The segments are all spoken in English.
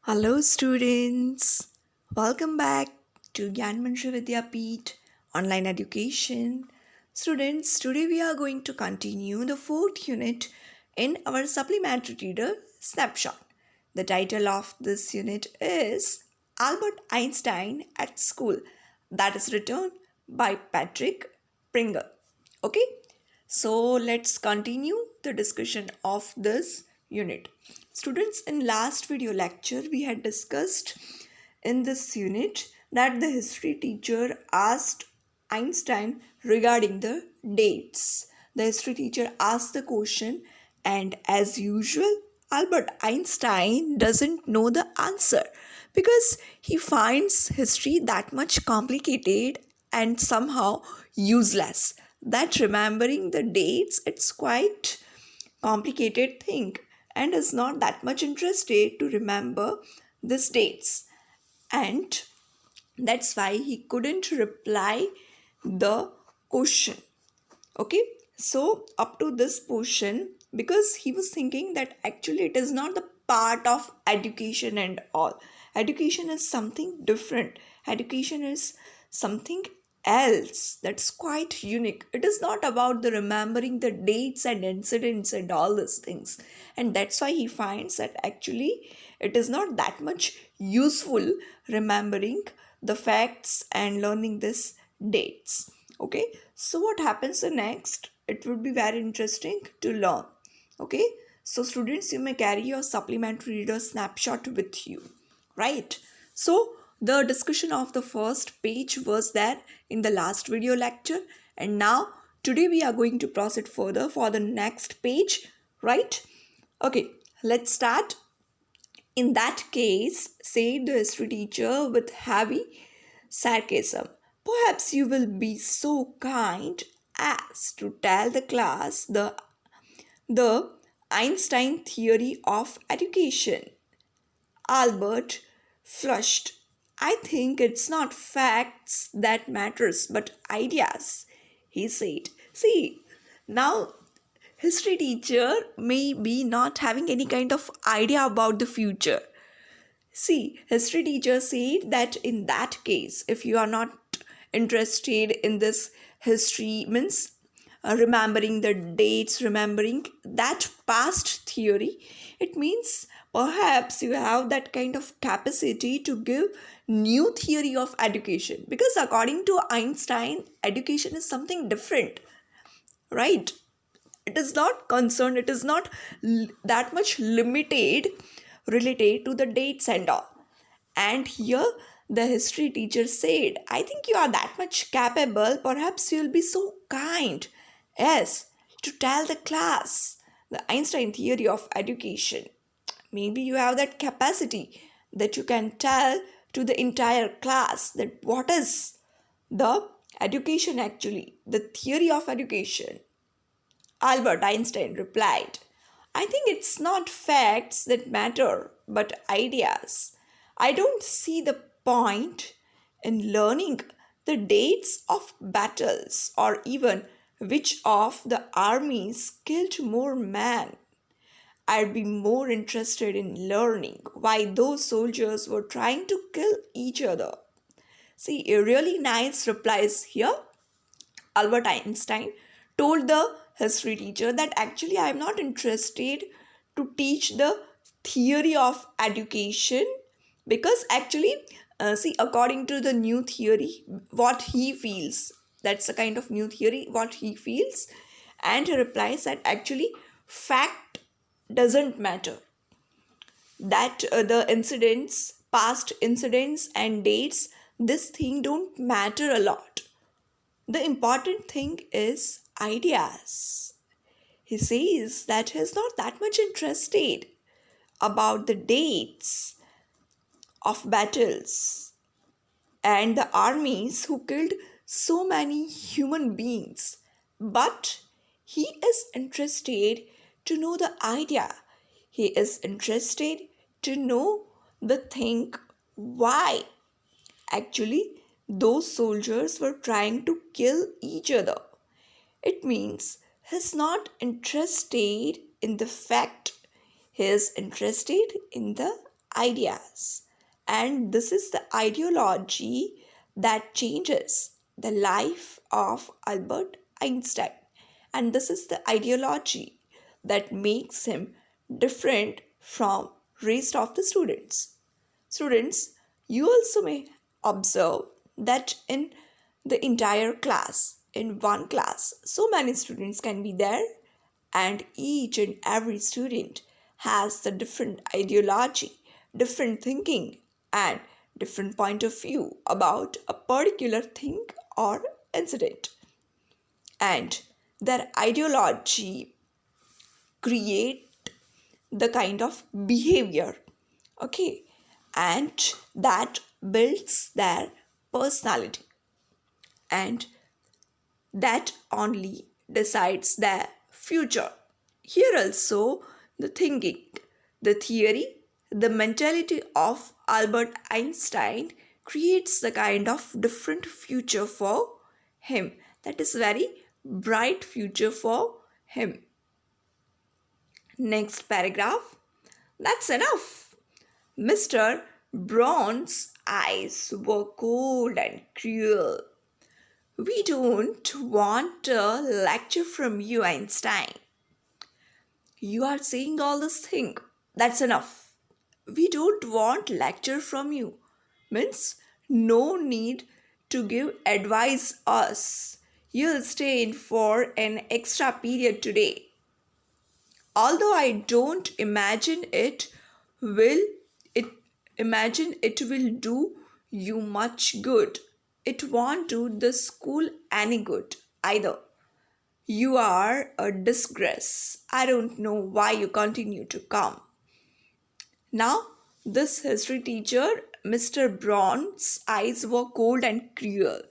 Hello students, welcome back to Gyanmantra Vidyapeeth Online Education. Students, today we are going to continue the fourth unit in our supplementary reader snapshot. The title of this unit is Albert Einstein at School, that is written by Patrick Pringle. Okay, so let's continue the discussion of this unit. Students, in last video lecture we had discussed in this unit that the history teacher asked Einstein regarding the dates. The history teacher asked the question, and as usual Albert Einstein doesn't know the answer because he finds history that much complicated and somehow useless, that remembering the dates it's quite complicated thing and is not that much interested to remember these dates, and that's why he couldn't reply the question. Okay, so up to this portion, because he was thinking that actually it is not the part of education and all. Education is something different. Education is something else that's quite unique. It is not about the remembering the dates and incidents and all these things. And that's why he finds that actually it is not that much useful remembering the facts and learning these dates. Okay, so what happens the next, it would be very interesting to learn. Okay, so students, you may carry your supplementary reader snapshot with you, right? So the discussion of the first page was there in the last video lecture, and now today we are going to proceed further for the next page, right? Okay, let's start. In that case, said the history teacher with heavy sarcasm, perhaps you will be so kind as to tell the class the Einstein theory of education. Albert flushed. I think it's not facts that matters but ideas, he said. See, now history teacher may be not having any kind of idea about the future. See, history teacher said that in that case, if you are not interested in this history, means remembering the dates, remembering that past theory, it means perhaps you have that kind of capacity to give new theory of education. Because according to Einstein, education is something different, right? It is not concerned, it is not that much limited related to the dates and all. And here the history teacher said, I think you are that much capable, perhaps you'll be so kind as to tell the class the Einstein theory of education. Maybe you have that capacity that you can tell to the entire class that what is the education actually, the theory of education. Albert Einstein replied, I think it's not facts that matter, but ideas. I don't see the point in learning the dates of battles or even which of the armies killed more men. I'd be more interested in learning why those soldiers were trying to kill each other. See, a really nice replies here. Albert Einstein told the history teacher that actually I am not interested to teach the theory of education because actually, see, according to the new theory, what he feels, that's a kind of new theory, what he feels, and he replies that actually fact doesn't matter, that the incidents, past incidents and dates, this thing don't matter a lot. The important thing is ideas. He says that he's not that much interested about the dates of battles and the armies who killed so many human beings, but he is interested to know the idea. He is interested to know the thing why actually those soldiers were trying to kill each other. It means he's not interested in the fact, he is interested in the ideas. And this is the ideology that changes the life of Albert Einstein. And this is the ideology that makes him different from rest of the students. Students, you also may observe that in the entire class, in one class, so many students can be there, and each and every student has the different ideology, different thinking, and different point of view about a particular thing or incident. And their ideology create the kind of behavior, okay, and that builds their personality, and that only decides their future. Here also, the thinking, the theory, the mentality of Albert Einstein creates the kind of different future for him. That is very bright future for him. Next paragraph. That's enough. Mr. Braun's eyes were cold and cruel. We don't want a lecture from you, Einstein. You are saying all this thing. That's enough. We don't want lecture from you. Means no need to give advice us. You'll stay in for an extra period today. Although I don't will it it will do you much good. It won't do the school any good either. You are a disgrace. I don't know why you continue to come. Now, this history teacher, Mr. Braun's eyes were cold and cruel.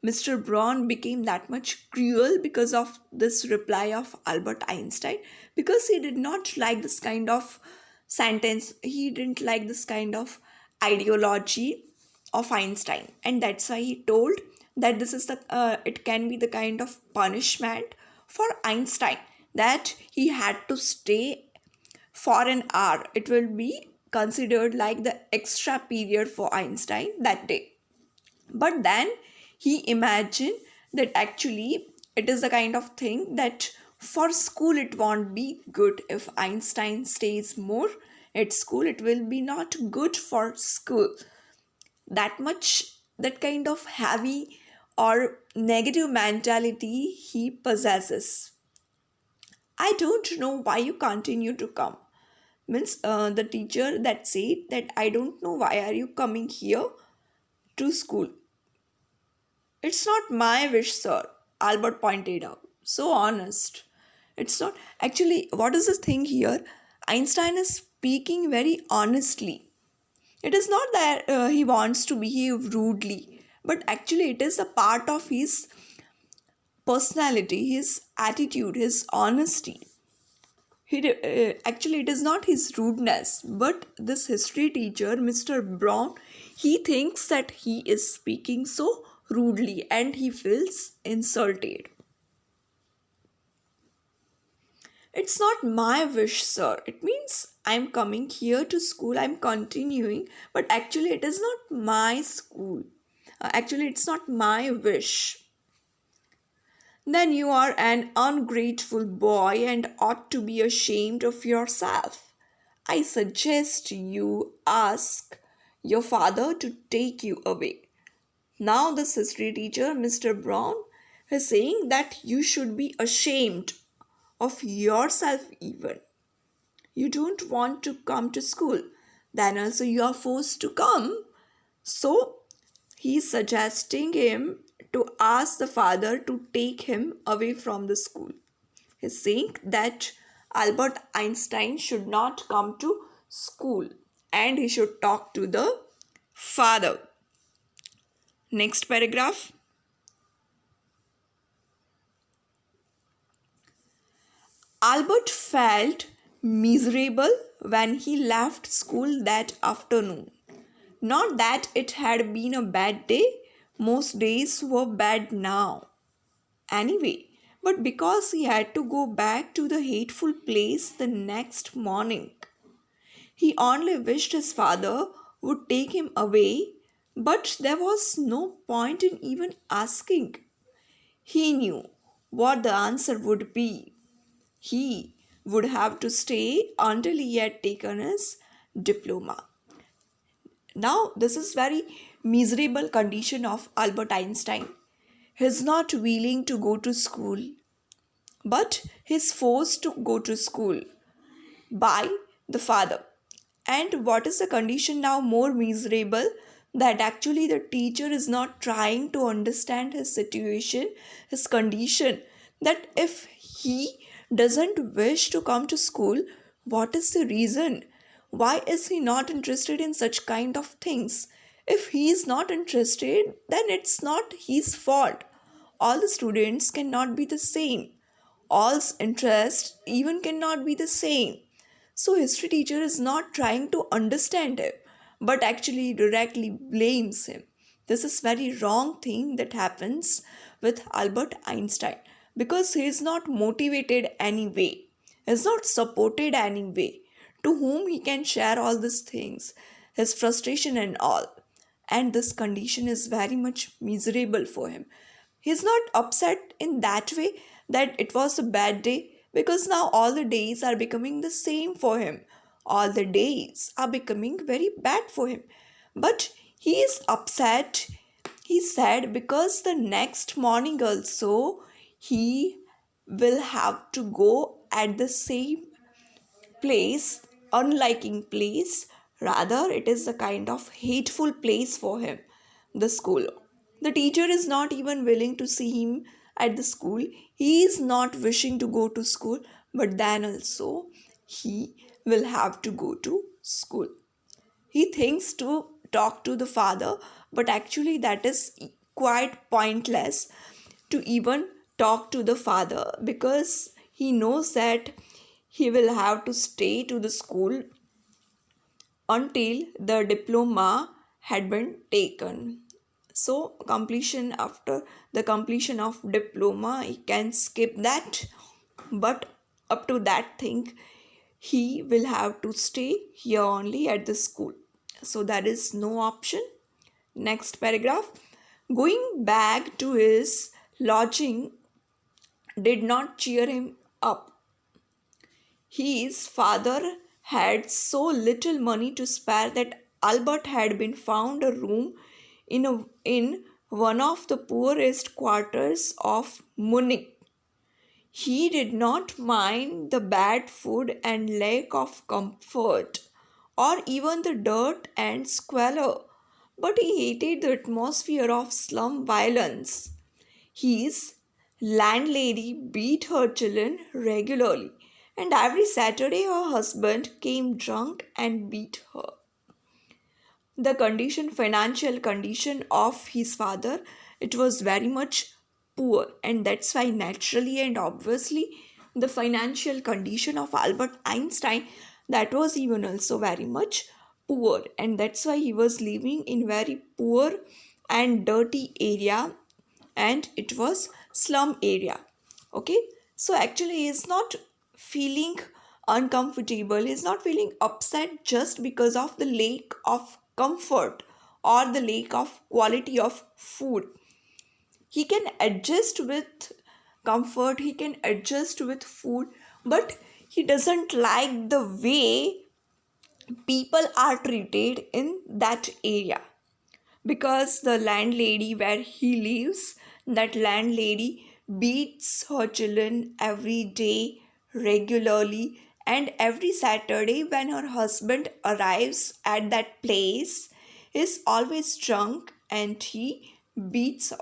Mr. Braun became that much cruel because of this reply of Albert Einstein, because he did not like this kind of sentence. He didn't like this kind of ideology of Einstein, and that's why he told that this is the it can be the kind of punishment for Einstein, that he had to stay for an hour. It will be considered like the extra period for Einstein that day. But then he imagined that actually it is the kind of thing that for school it won't be good if Einstein stays more at school. It will be not good for school. That much, that kind of heavy or negative mentality he possesses. I don't know why you continue to come. Means the teacher that said that I don't know why are you coming here to school. It's not my wish, sir, Albert pointed out. So honest. It's not. Actually, what is the thing here? Einstein is speaking very honestly. It is not that he wants to behave rudely, but actually, it is a part of his personality, his attitude, his honesty. Actually, it is not his rudeness, but this history teacher, Mr. Brown, he thinks that he is speaking so rudely and he feels insulted. It's not my wish, sir. It means I'm coming here to school, I'm continuing, but actually, it is not my school. Actually, it's not my wish. Then you are an ungrateful boy and ought to be ashamed of yourself. I suggest you ask your father to take you away. Now, this history teacher, Mr. Brown, is saying that you should be ashamed of yourself, even. You don't want to come to school, then also you are forced to come. So, he's suggesting him to ask the father to take him away from the school. He's saying that Albert Einstein should not come to school and he should talk to the father. Next paragraph. Albert felt miserable when he left school that afternoon. Not that it had been a bad day, most days were bad now. Anyway, but because he had to go back to the hateful place the next morning. He only wished his father would take him away, but there was no point in even asking. He knew what the answer would be. He would have to stay until he had taken his diploma. Now, this is very miserable condition of Albert Einstein. He is not willing to go to school, but he is forced to go to school by the father. And what is the condition now more miserable? That actually the teacher is not trying to understand his situation, his condition. That if he doesn't wish to come to school, what is the reason? Why is he not interested in such kind of things? If he is not interested, then it's not his fault. All the students cannot be the same. All's interest even cannot be the same. So history teacher is not trying to understand him, but actually directly blames him. This is very wrong thing that happens with Albert Einstein because he is not motivated anyway. He is not supported anyway. To whom he can share all these things, his frustration and all. And this condition is very much miserable for him. He's not upset in that way that it was a bad day because now all the days are becoming the same for him. All the days are becoming very bad for him. But he is upset, he said, because the next morning also he will have to go at the same place, unliking place. Rather, it is a kind of hateful place for him, the school. The teacher is not even willing to see him at the school. He is not wishing to go to school, but then also he will have to go to school. He thinks to talk to the father, but actually, that is quite pointless to even talk to the father because he knows that he will have to stay to the school until the diploma had been taken. So completion, after the completion of diploma, he can skip that, but up to that thing he will have to stay here only at the school. So there is no option. Next paragraph. Going back to his lodging did not cheer him up. His father had so little money to spare that Albert had been found a room in one of the poorest quarters of Munich. He did not mind the bad food and lack of comfort, or even the dirt and squalor, but he hated the atmosphere of slum violence. His landlady beat her children regularly, and every Saturday her husband came drunk and beat her. The condition, financial condition of his father, it was very much poor, and that's why naturally and obviously the financial condition of Albert Einstein, that was even also very much poor, and that's why he was living in very poor and dirty area, and it was slum area. Okay, so actually he is not feeling uncomfortable, he is not feeling upset just because of the lack of comfort or the lack of quality of food. He can adjust with comfort, he can adjust with food, but he doesn't like the way people are treated in that area, because the landlady where he lives, that landlady beats her children every day regularly, and every Saturday when her husband arrives at that place is always drunk and he beats her.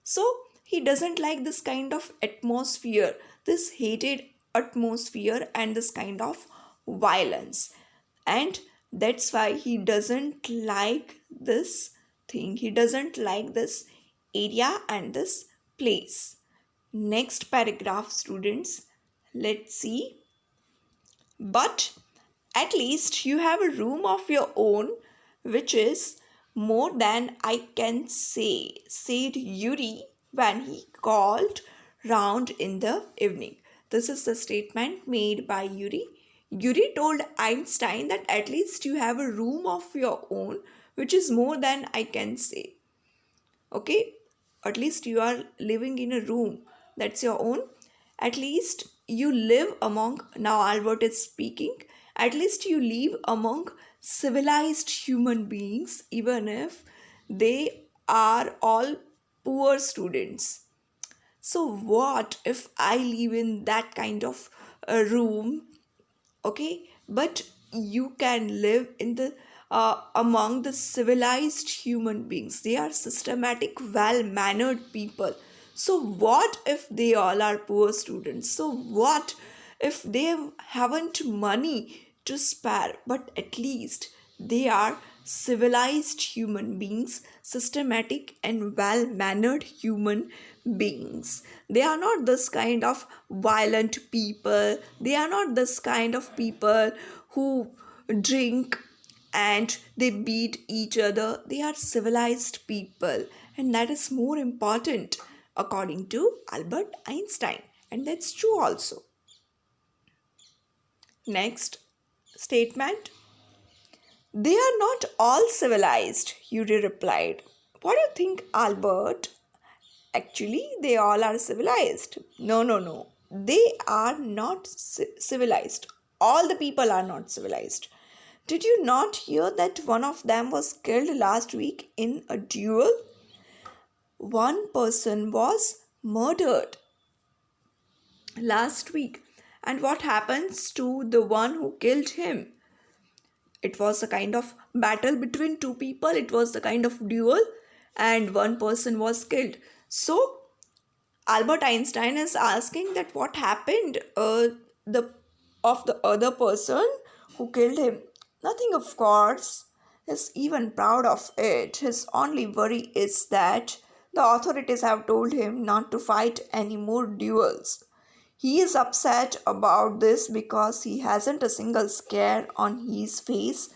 So he doesn't like this kind of atmosphere, this hated atmosphere and this kind of violence, and that's why he doesn't like this thing, he doesn't like this area and this place. Next paragraph, students, let's see. But at least you have a room of your own, which is more than I can say, said Yuri when he called round in the evening. This is the statement made by Yuri. Yuri told Einstein that at least you have a room of your own, which is more than I can say. Okay, at least you are living in a room that's your own. At least you live among, now Albert is speaking, at least you live among civilized human beings, even if they are all poor students. So what if I live in that kind of a room? Okay, but you can live in the among the civilized human beings. They are systematic, well mannered people. So what if they all are poor students? So what if they haven't money to spare, but at least they are civilized human beings, systematic and well mannered human beings. They are not this kind of violent people. They are not this kind of people who drink and they beat each other. They are civilized people, and that is more important according to Albert Einstein, and that's true also. Next statement: they are not all civilized, Yuri replied. What do you think, Albert? Actually, they all are civilized. No, no, no. They are not civilized. All the people are not civilized. Did you not hear that one of them was killed last week in a duel? One person was murdered last week. And what happens to the one who killed him? It was a kind of battle between two people. It was the kind of duel, and one person was killed. So Albert Einstein is asking that what happened the of the other person who killed him. Nothing, of course. He's even proud of it. His only worry is that the authorities have told him not to fight any more duels. He is upset about this because he hasn't a single scare on his face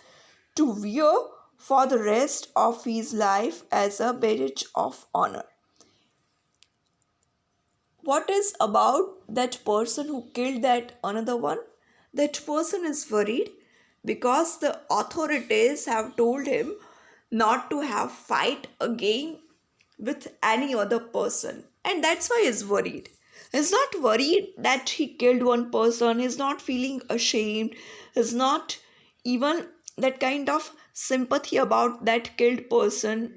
to wear for the rest of his life as a badge of honor. What is about that person who killed that another one? That person is worried because the authorities have told him not to have fight again with any other person, and that's why he's worried. He's not worried that he killed one person. He's not feeling ashamed. He's not even that kind of sympathy about that killed person,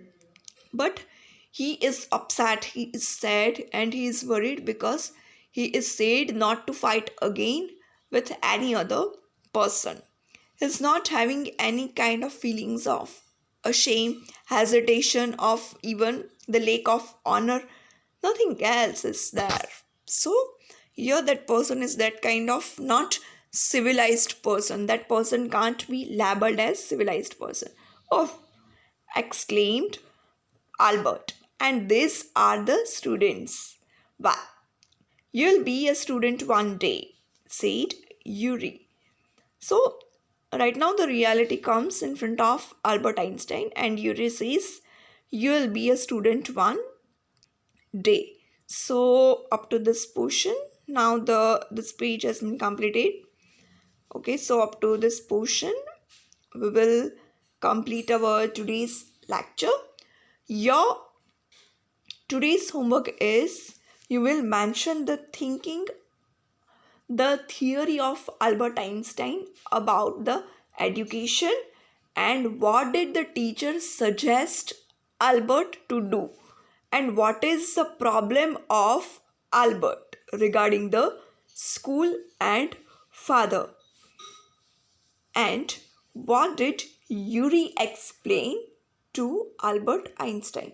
but he is upset, he is sad, and he is worried because he is said not to fight again with any other person. He's not having any kind of feelings of shame, hesitation, of even the lack of honor. Nothing else is there. So here that person is that kind of not civilized person. That person can't be labeled as civilized person. Oh, exclaimed Albert. And these are the students. Well, you'll be a student one day, said Yuri. So, right now the reality comes in front of Albert Einstein, and Yuri says, you'll be a student one day. So, up to this portion, now this page has been completed. Okay, so up to this portion, we will complete our today's lecture. Your today's homework is you will mention the theory of Albert Einstein about the education, and what did the teacher suggest Albert to do, and what is the problem of Albert regarding the school and father, and what did Yuri explain to Albert Einstein.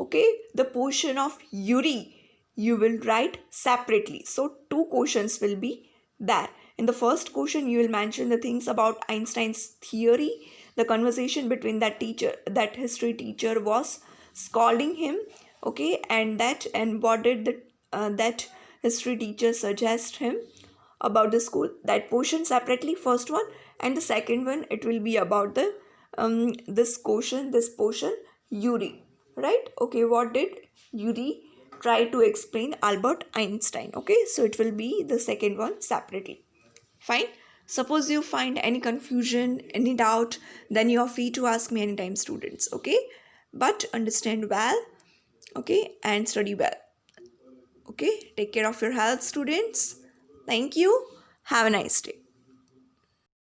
Okay, the portion of Yuri you will write separately. So two questions will be there. In the first question you will mention the things about Einstein's theory, the conversation between that history teacher was scolding him. Okay, and what did that history teacher suggest him about the school. That portion separately, first one, and the second one it will be about the this portion Yuri, right? Okay, what did Yuri try to explain Albert Einstein? Okay, so it will be the second one separately. Fine. Suppose you find any confusion, any doubt, then you are free to ask me anytime, students. Okay, but understand well, okay, and study well. Okay, take care of your health, students. Thank you. Have a nice day.